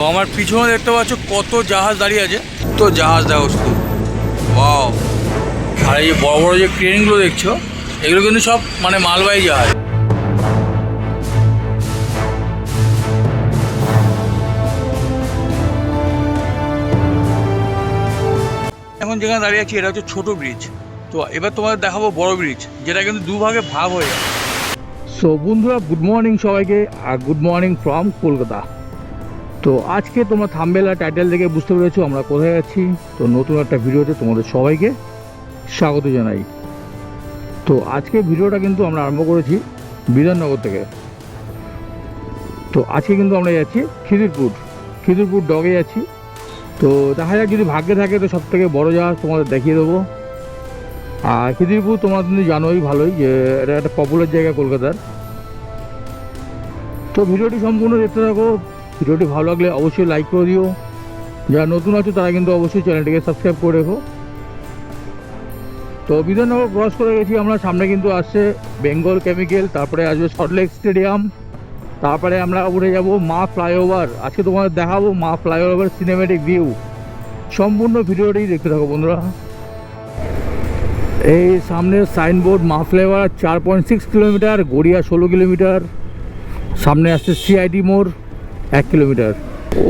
তো আমার পিছনে দেখতে পাচ্ছ কত জাহাজ দাঁড়িয়ে আছে, তো জাহাজ দেখো শুধু, ওয়াও। আর এই যে বড় বড় যে ক্রেনগুলো দেখছো, এগুলো কিন্তু সব মানে মালবাহী জাহাজ। এখন যেখানে দাঁড়িয়ে আছি এটা হচ্ছে ছোট ব্রিজ। তো এবার তোমাদের দেখাবো বড় ব্রিজ, যেটা কিন্তু দুভাগে ভাগ হয়ে যায়। সো বন্ধুরা, গুড মর্নিং সবাইকে, আর গুড মর্নিং ফ্রম কলকাতা। তো আজকে তোমরা থাম্বনেল আর টাইটেল দেখে বুঝতে পেরেছো আমরা কোথায় যাচ্ছি। তো নতুন একটা ভিডিওতে তোমাদের সবাইকে স্বাগত জানাই। তো আজকে ভিডিওটা কিন্তু আমরা আরম্ভ করেছি বিধাননগর থেকে। তো আজকে কিন্তু আমরা যাচ্ছি খিদিরপুর ডগে যাচ্ছি। তো দেখা যাক, যদি ভাগ্যে থাকে তো সব থেকে বড়ো জাহাজ তোমাদের দেখিয়ে দেবো। আর খিদিরপুর তোমরা কিন্তু জানোই ভালোই যে এটা একটা পপুলার জায়গা কলকাতার। তো ভিডিওটি সম্পূর্ণ দেখতে থাকো। ভিডিওটি ভালো লাগলে অবশ্যই লাইক করে দিও। যারা নতুন আছো তারা কিন্তু অবশ্যই চ্যানেলটিকে সাবস্ক্রাইব করে রেখো। তো বিধাননগর ক্রস করে গেছি আমরা, সামনে কিন্তু আসছে বেঙ্গল কেমিক্যাল, তারপরে আসবে সল্টলেক স্টেডিয়াম, তারপরে আমরা উঠে যাব মা ফ্লাইওভার। আজকে তোমাদের দেখাবো মা ফ্লাইওভার সিনেমেটিক ভিউ। সম্পূর্ণ ভিডিওটি দেখতে থাকো বন্ধুরা। এই সামনের সাইনবোর্ড মা ফ্লাইওভার 4.6 কিলোমিটার, গড়িয়া 16 কিলোমিটার, সামনে আসছে সিআইডি মোড় 1 কিলোমিটার।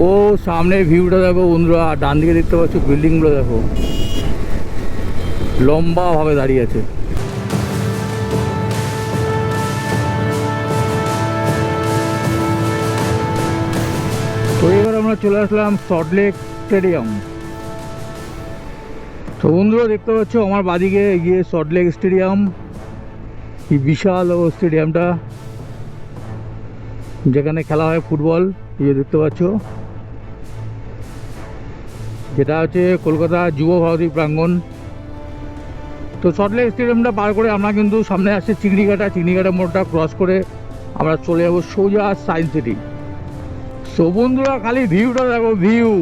ও সামনে ভিউটা দেখো বন্ধুরা, ডান দিকে দেখতে পাচ্ছ বিল্ডিংগুলো দেখো, লম্বাভাবে দাঁড়িয়ে আছে। তো এবার আমরা চলে আসলাম সল্টলেক স্টেডিয়াম। তো বন্ধুরা দেখতে পাচ্ছ আমার বাদিকে গিয়ে সল্টলেক স্টেডিয়াম, কি বিশাল ও স্টেডিয়ামটা, যেখানে খেলা হয় ফুটবল। এই দেখতে পাচ্ছ, যেটা হচ্ছে কলকাতা যুব ভারতী প্রাঙ্গণ। তো সল্টলেক স্টেডিয়ামটা পার করে আমরা কিন্তু সামনে আসছে চিংড়িঘাটা মোড়টা ক্রস করে আমরা চলে যাবো সোজা সায়েন্স সিটি। সো বন্ধুরা, খালি ভিউটা দেখো, ভিউ।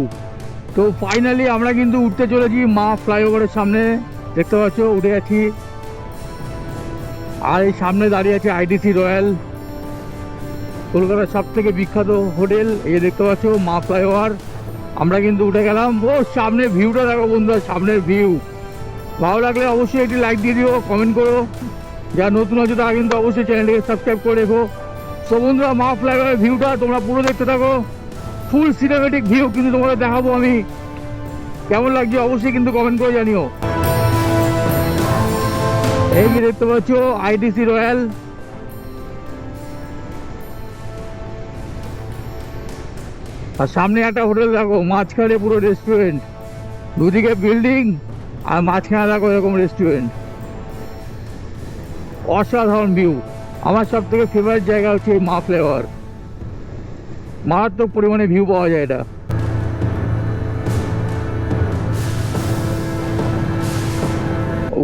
তো ফাইনালি আমরা কিন্তু উঠতে চলেছি মা ফ্লাইওভারের সামনে, দেখতে পাচ্ছ উঠে যাচ্ছি। আর এই সামনে দাঁড়িয়ে আছে আইটিসি রয়্যাল, কলকাতার সব থেকে বিখ্যাত হোটেল। এই দেখতে পাচ্ছ মা ফ্লাইওভার, আমরা কিন্তু উঠে গেলাম। ও সামনে ভিউটা দেখো বন্ধুরা, সামনের ভিউ। ভালো লাগলে অবশ্যই একটি লাইক দিয়ে দিও, কমেন্ট করো। যারা নতুন আছে তারা কিন্তু অবশ্যই চ্যানেলটিকে সাবস্ক্রাইব করে রেখো। সো বন্ধুরা, মা ফ্লাইওভারের ভিউটা তোমরা পুরো দেখতে থাকো, ফুল সিনেমেটিক ভিউ কিন্তু তোমাদের দেখাবো আমি। কেমন লাগছে অবশ্যই কিন্তু কমেন্ট করে জানিও। এই যে দেখতে পাচ্ছ আইটিসি রয়্যাল, আর সামনে একটা হোটেল দেখো, মাঝখানে পুরো রেস্টুরেন্ট, দুদিকে বিল্ডিং আর মাঝখানে দেখো এরকম রেস্টুরেন্ট। অসাধারণ ভিউ। আমার সব থেকে ফেভারিট জায়গা হচ্ছে এই মা ফ্লাইওভার, মারাত্মক পরিমাণে ভিউ পাওয়া যায় এটা।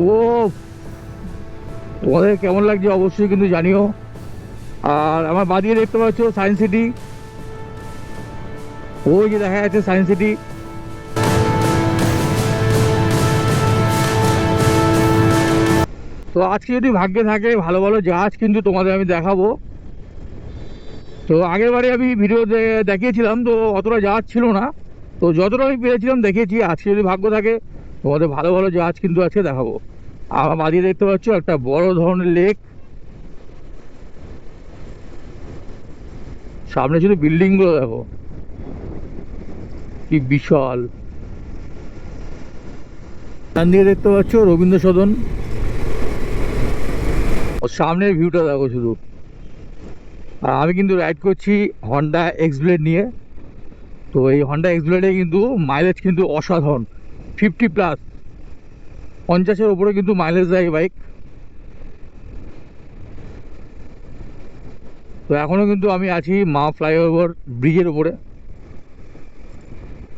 ও তোমাদের কেমন লাগছে অবশ্যই কিন্তু জানিও। আর আমার বাদিকে দেখতে পাচ্ছ সায়েন্স সিটি, ওই যে দেখা যাচ্ছে সায়েন্স সিটি। তো আজকে যদি ভাগ্যে থাকে ভালো ভালো জাহাজ কিন্তু তোমাদের আমি দেখাবো। তো আগের বারে আমি ভিডিও দেখিয়েছিলাম, তো অতটা জাহাজ ছিল না, তো যতটা আমি পেরেছিলাম দেখিয়েছি। আজকে যদি ভাগ্য থাকে তোমাদের ভালো ভালো জাহাজ কিন্তু আজকে দেখাবো। আমার বাদিকে দেখতে পাচ্ছ একটা বড় ধরনের লেক, সামনে শুধু বিল্ডিংগুলো দেখো কি বিশাল। ডান দিকে দেখতে পাচ্ছ রবীন্দ্র সদন, ও সামনের ভিউটা দেখো শুধু। আর আমি কিন্তু রাইড করছি হন্ডা এক্স ব্লেড নিয়ে। তো এই হন্ডা এক্স ব্লেডে কিন্তু মাইলেজ কিন্তু অসাধারণ, 50+, 50-এর ওপরে কিন্তু মাইলেজ দেয় বাইক। তো এখনও কিন্তু আমি আছি মা ফ্লাইওভার ব্রিজের ওপরে।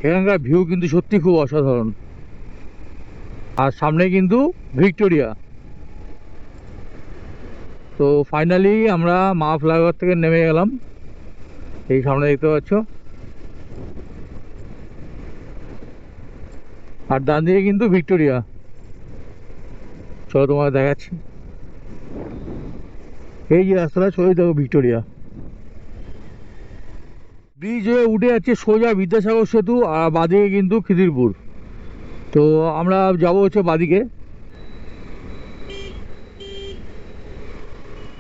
এখানকার ভিউ কিন্তু সত্যি খুব অসাধারণ। আর সামনে কিন্তু ভিক্টোরিয়া। তো ফাইনালি আমরা মা ফ্লাইওভার থেকে নেমে গেলাম, এই সামনে দেখতে পাচ্ছ। আর ডান দিকে কিন্তু ভিক্টোরিয়া, চলো তোমাকে দেখাচ্ছি। এই যে রাস্তাটা চলে দেখো ভিক্টোরিয়া। ব্রিজ হয়ে উঠে যাচ্ছে সোজা বিদ্যাসাগর সেতু, আর বাদিকে কিন্তু খিদিরপুর। তো আমরা যাবো হচ্ছে বাদিকে,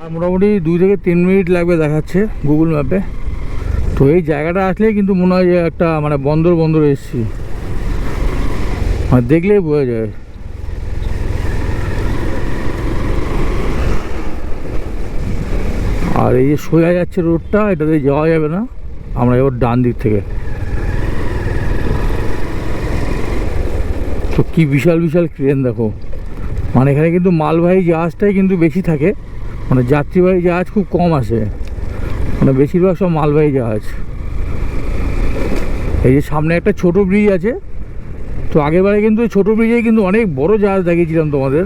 আর মোটামুটি 2 থেকে 3 মিনিট লাগবে দেখাচ্ছে গুগল ম্যাপে। তো এই জায়গাটা আসলে কিন্তু মনে হয় যে একটা মানে বন্দর এসেছি, আর দেখলেই বোঝা যায়। আর এই যে সোজা যাচ্ছে রোডটা, এটাতে যাওয়া যাবে না, আমরা এবার ডান দিক থেকে। তো কি বিশাল বিশাল ক্রেন দেখো, মানে এখানে কিন্তু মালবাহী জাহাজটাই কিন্তু বেশি থাকে, মানে যাত্রীবাহী জাহাজ খুব কম আসে, মানে বেশিরভাগ সব মালবাহী জাহাজ। এই যে সামনে একটা ছোট ব্রিজ আছে, তো আগেরবারে কিন্তু এই ছোটো ব্রিজে কিন্তু অনেক বড় জাহাজ দেখিয়েছিলাম তোমাদের।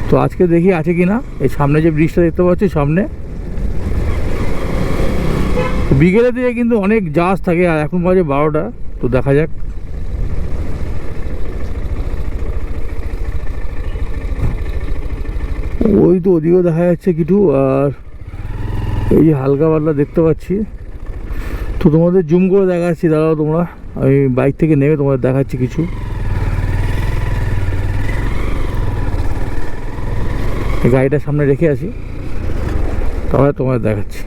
তো আজকে দেখি আছে কি না। এই সামনে যে ব্রিজটা দেখতে পাচ্ছি সামনে, বিকেলের দিকে কিন্তু অনেক জাহাজ থাকে, আর এখন বাজে 12টা। তো দেখা যাক। ওই তো ওদিকেও দেখা যাচ্ছে কিছু, আর এই যে হালকা পাতলা দেখতে পাচ্ছি। তো তোমাদের জুম করে দেখাচ্ছি, দাঁড়াও তোমরা, আমি বাইক থেকে নেমে তোমাদের দেখাচ্ছি কিছু। গাড়িটা সামনে রেখে আছি, তাহলে তোমাদের দেখাচ্ছি।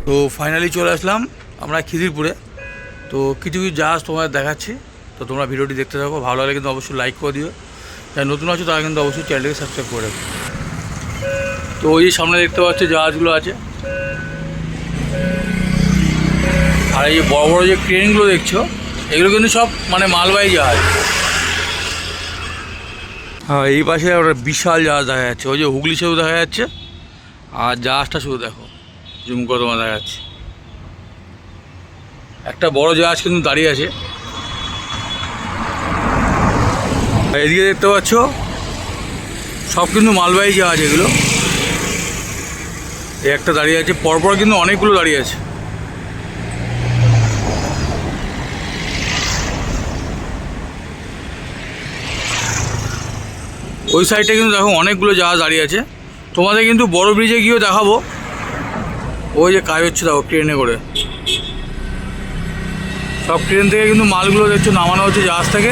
তো ফাইনালি চলে আসলাম আমরা খিদিরপুরে। তো কিছু কিছু জাহাজ তোমাদের দেখাচ্ছি, তো তোমরা ভিডিওটি দেখতে থাকো। ভালো লাগলে কিন্তু অবশ্যই লাইক করে দিও, যারা নতুন আছো তারা কিন্তু অবশ্যই চ্যানেলটাকে সাবস্ক্রাইব করে রাখো। তো ওই সামনে দেখতে পাচ্ছ জাহাজগুলো আছে, আর এই যে বড় বড় যে ক্রেনগুলো দেখছো, এগুলো কিন্তু সব মানে মালবাহী জাহাজ। হ্যাঁ, এই পাশে একটা বিশাল জাহাজ দেখা যাচ্ছে, ওই যে হুগলি সেতু দেখা যাচ্ছে, আর জাহাজটা শুধু দেখো, জুম করে তোমার দেখা যাচ্ছে। একটা বড় জাহাজ কিন্তু দাঁড়িয়ে আছে। এদিকে দেখতে পাচ্ছ সব কিন্তু মালবাহী জাহাজ এগুলো। এই একটা দাঁড়িয়ে আছে, পরপর কিন্তু অনেকগুলো দাঁড়িয়ে আছে। ওই সাইডে কিন্তু দেখো অনেকগুলো জাহাজ দাঁড়িয়ে আছে। তোমাদের কিন্তু বড় ব্রিজে গিয়েও দেখাবো, ওই যে কাজ হচ্ছে দেখো ট্রেনে করে। সব ট্রেন থেকে কিন্তু মালগুলো দেখছো নামানো হচ্ছে জাহাজ থেকে,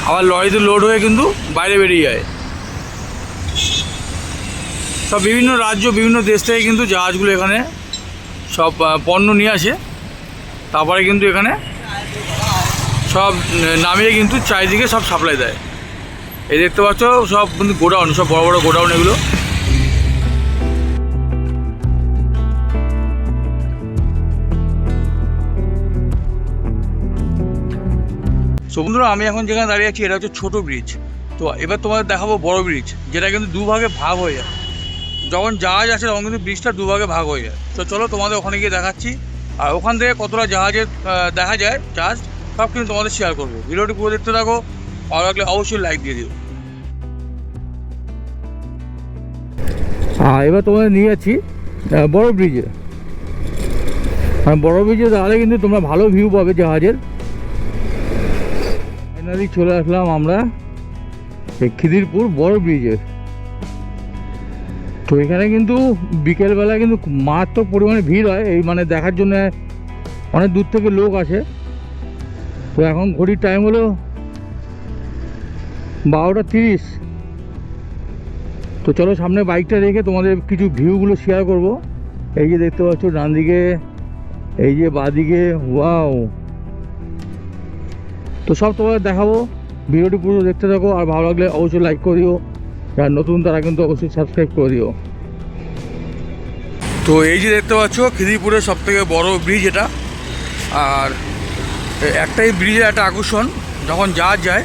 আবার লরিতে লোড হয়ে কিন্তু বাইরে বেরিয়ে যায়। সব বিভিন্ন রাজ্য বিভিন্ন দেশ থেকে কিন্তু জাহাজগুলো এখানে সব পণ্য নিয়ে আসে, তারপরে কিন্তু এখানে সব নামিয়ে কিন্তু চারিদিকে সব সাপ্লাই দেয়। এই দেখতে পাচ্ছ সব কিন্তু গোডাউন, সব বড় বড় গোডাউন এগুলো। সো বন্ধুরা, আমি এখন যেখানে দাঁড়িয়ে আছি এটা হচ্ছে ছোটো ব্রিজ। তো এবার তোমাদের দেখাবো বড় ব্রিজ, যেটা কিন্তু দুভাগে ভাগ হয়ে যায়। যখন জাহাজ আসে তখন কিন্তু ব্রিজটা দুভাগে ভাগ হয়ে যায়। তো চলো তোমাদের ওখানে গিয়ে দেখাচ্ছি, আর ওখান থেকে কতটা জাহাজের দেখা যায় জাহাজ সব কিন্তু তোমাদের শেয়ার করবো। ভিডিওটি পুরো দেখতে থাকো, ভালো লাগলে অবশ্যই লাইক দিয়ে দিও। এবার তোমাদের নিয়ে যাচ্ছি বড় ব্রিজে। বড় ব্রিজে তাহলে কিন্তু তোমরা ভালো ভিউ পাবে জাহাজের। ফাইনালি চলে আসলাম আমরা এই খিদিরপুর বড় ব্রিজে। তো এখানে কিন্তু বিকেলবেলা কিন্তু মারাত্মক পরিমাণে ভিড় হয়, এই মানে দেখার জন্য অনেক দূর থেকে লোক আসে। তো এখন ঘড়ির টাইম হলো 12:30। তো চলো সামনে বাইকটা রেখে তোমাদের কিছু ভিউগুলো শেয়ার করব। এই যে দেখতে পাচ্ছ ডান দিকে, এই যে বাঁদিকে, ওয়াও। তো সব তোমাদের দেখাবো, ভিডিওটি পুরো দেখতে থাকো, আর ভালো লাগলে অবশ্যই লাইক করে দিও, যারা নতুন তারা কিন্তু অবশ্যই সাবস্ক্রাইব করে দিও। তো এই যে দেখতে পাচ্ছ খিদিরপুরের সব থেকে বড় ব্রিজ এটা। আর একটাই ব্রিজের একটা আকর্ষণ, যখন জাহাজ যায়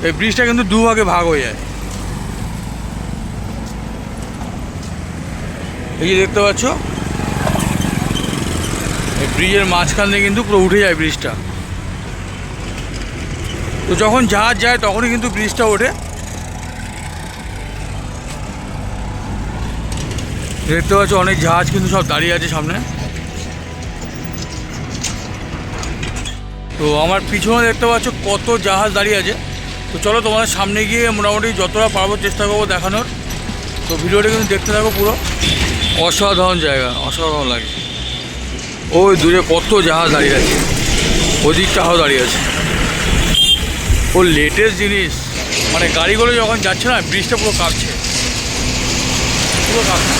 এই ব্রিজটা কিন্তু দুভাগে ভাগ হয়ে যায়। এই যে দেখতে পাচ্ছ এই ব্রিজের মাঝখান দিয়ে কিন্তু পুরো উঠে যায় ব্রিজটা। তো যখন জাহাজ যায় তখনই কিন্তু ব্রিজটা ওঠে। দেখতে পাচ্ছ অনেক জাহাজ কিন্তু সব দাঁড়িয়ে আছে সামনে। তো আমার পিছনে দেখতে পাচ্ছ কত জাহাজ দাঁড়িয়ে আছে। তো চলো তোমাদের সামনে গিয়ে মোটামুটি যতটা পারবো চেষ্টা করবো দেখানোর। তো ভিডিওটা কিন্তু দেখতে থাকো পুরো। অসাধারণ জায়গা, অসাধারণ লাগে। ওই দূরে কত জাহাজ দাঁড়িয়ে আছে, ওদিকটাও দাঁড়িয়ে আছে। ও লেটেস্ট জিনিস, মানে গাড়িগুলো যখন যাচ্ছে না ব্রিজটা পুরো কাঁপছে, পুরো কাঁপছে।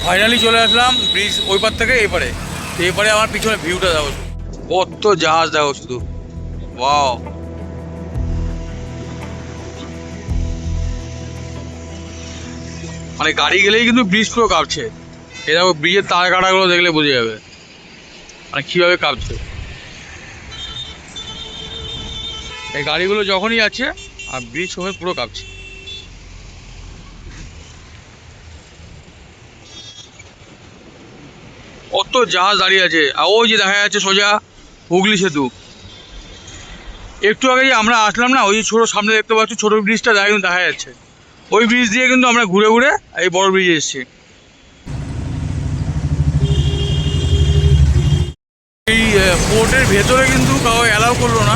ফাইনালি চলে আসলাম ব্রিজ ওই পার থেকে এপারে। তো এপারে আমার পিছনে ভিউটা দেখো, কত জাহাজ দেখো শুধু, ওয়াও। মানে গাড়ি গেলেই কিন্তু ব্রিজ পুরো কাঁপছে। এই দেখো ব্রিজের তার কাটাগুলো দেখলে বোঝা যাবে মানে কীভাবে কাঁপছে। এই গাড়িগুলো যখনই যাচ্ছে আর ব্রিজ সময় পুরো কাঁপছে। কত জাহাজ দাঁড়িয়ে আছে, আর ওই যে দেখা যাচ্ছে সোজা হুগলি সেতু। একটু আগে যে আমরা আসলাম না, ওই যে ছোটো সামনে দেখতে পাচ্ছি ছোটো ব্রিজটা দেখা যাচ্ছে, ওই ব্রিজ দিয়ে কিন্তু আমরা ঘুরে ঘুরে এই বড় ব্রিজে এসেছি। এই পোর্টের ভেতরে কিন্তু কাউকে অ্যালাউ করলো না,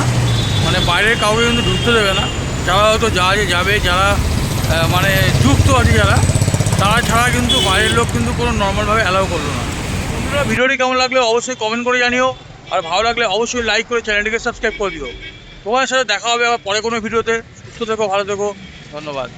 মানে বাইরের কাউকে কিন্তু ঢুকতে দেবে না। যারা হয়তো জাহাজে যাবে, যারা মানে যুক্ত আছে যারা, তারা ছাড়া কিন্তু বাইরের লোক কিন্তু কোনো নর্মালভাবে অ্যালাউ করলো না। বন্ধুরা, ভিডিওটি কেমন লাগলে অবশ্যই কমেন্ট করে জানিও, আর ভালো লাগলে অবশ্যই লাইক করে চ্যানেলটিকে সাবস্ক্রাইব করে দিও। তোমার সাথে দেখা হবে আবার পরে কোনো ভিডিওতে। সুস্থ থেকো, ভালো থেকো, ধন্যবাদ।